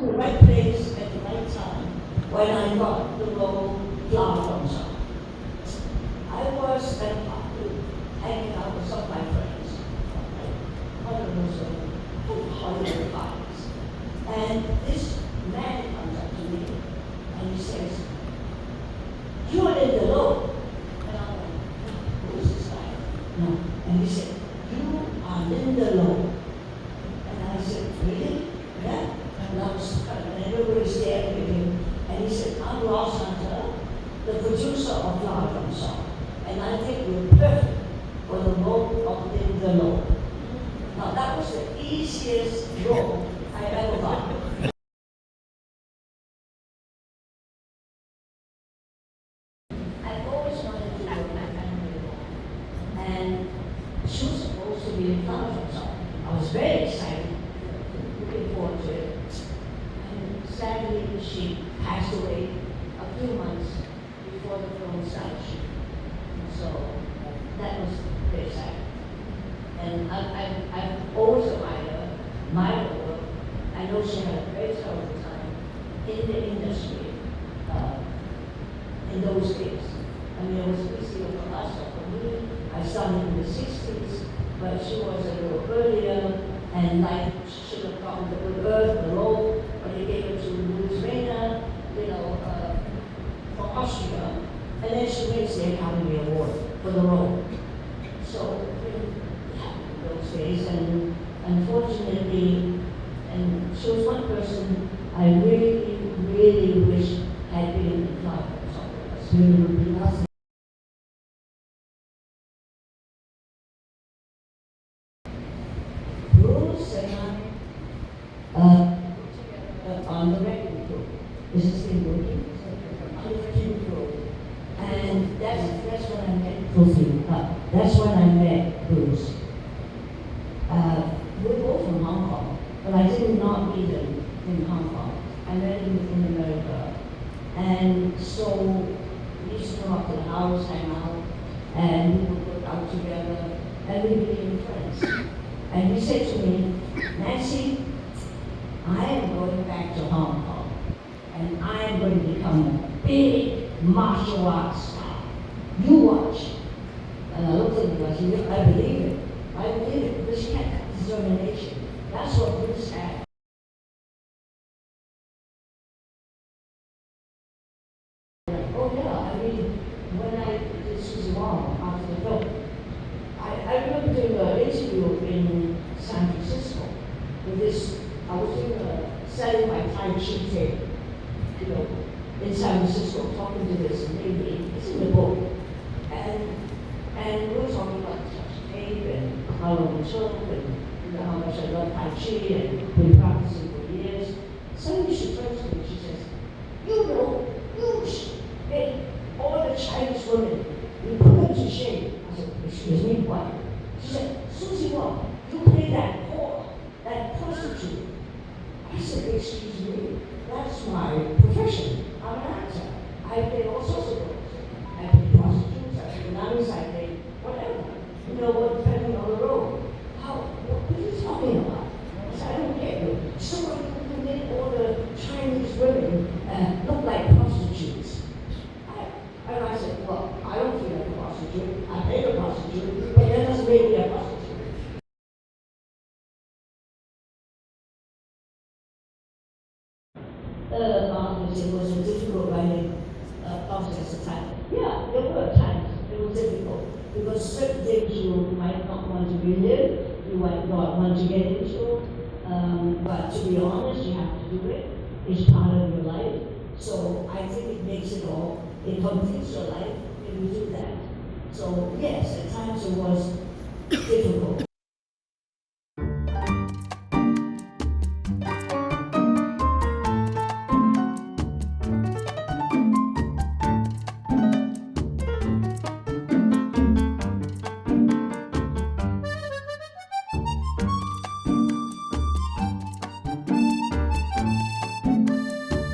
in the right place at the right time when I got the role Flower Drum Song. I was at a party hanging out with some of my friends. One of those Hollywood parties. And this man comes up to me and he says, "You're Linda Lowe." And I'm like, "Who is this guy?" No. And he said, "You are Linda Lowe." And I said, "Really?" "Yeah." And everybody stared at him. And he said, "I'm Ross Hunter, the producer of Flower Drum Song. And I think you're perfect for the role of Linda Lowe." Now that was the easiest role I ever got. I've always wanted to work with Anna May Wong. And she was supposed to be in Flower Drum Song. I was very excited, looking forward to it. And sadly, she passed away a few months before the film started shooting. So that was very sad. And I've always admired her, work. I know she had a very terrible time in the industry in those days. I mean, it was easier for us or for me. I started in the 60s, but she was a little earlier, and like she should have gotten the good earth, the role, but they gave it to Louise Rayner, from Austria, and then she wins the Academy Award for the role. So it happened in those days, and unfortunately, and she was one person I really, really wish had been in Flower Drum Song with us. We would be nothing. Bruce and I on the record group. Is it still working? On the record group. And that's when I met that's when I met Bruce. We're both from Hong Kong, but I did not meet him in Hong Kong. I met him in America. And so we used to come up to the house, hang out, and we would work out together, and we became friends. And he said to me, "Nancy, I am going back to Hong Kong, and I am going to become a big martial arts star. You watch." And I looked at him and I said, "I believe it. I believe it," because she had that determination. That's what Bruce had. Oh yeah, I mean, when I did Suzie Wong after the film, I remember doing an interview in San Francisco with this, I was doing selling my Tai Chi tape, in San Francisco, talking to this lady, it's in the book, and we were talking about touch tape and how long it took, and how much I love Tai Chi, and been practicing for years. Suddenly she turns to me, she says, you make all the Chinese women, you put them to shame." I said, "Excuse me, what?" She said, "Suzie Wong, you play that whore, that prostitute." I said, "Excuse me, that's my profession. I'm an actor. I play all sorts of roles. I play prostitutes, I play nuns, I play whatever. Depending on the role. What are you talking about?" I said, "I don't get you. So you make all the Chinese women look like prostitutes." And I said, "Well, I don't feel like a prostitute. I play a prostitute, but that doesn't make me a prostitute." It was a difficult writing process at times. Yeah, there were times it was difficult because certain things you might not want to relive, you might not want to get into, but to be honest, you have to do it. It's part of your life. So I think it makes it completes your life if you do that. So yes, at times it was difficult.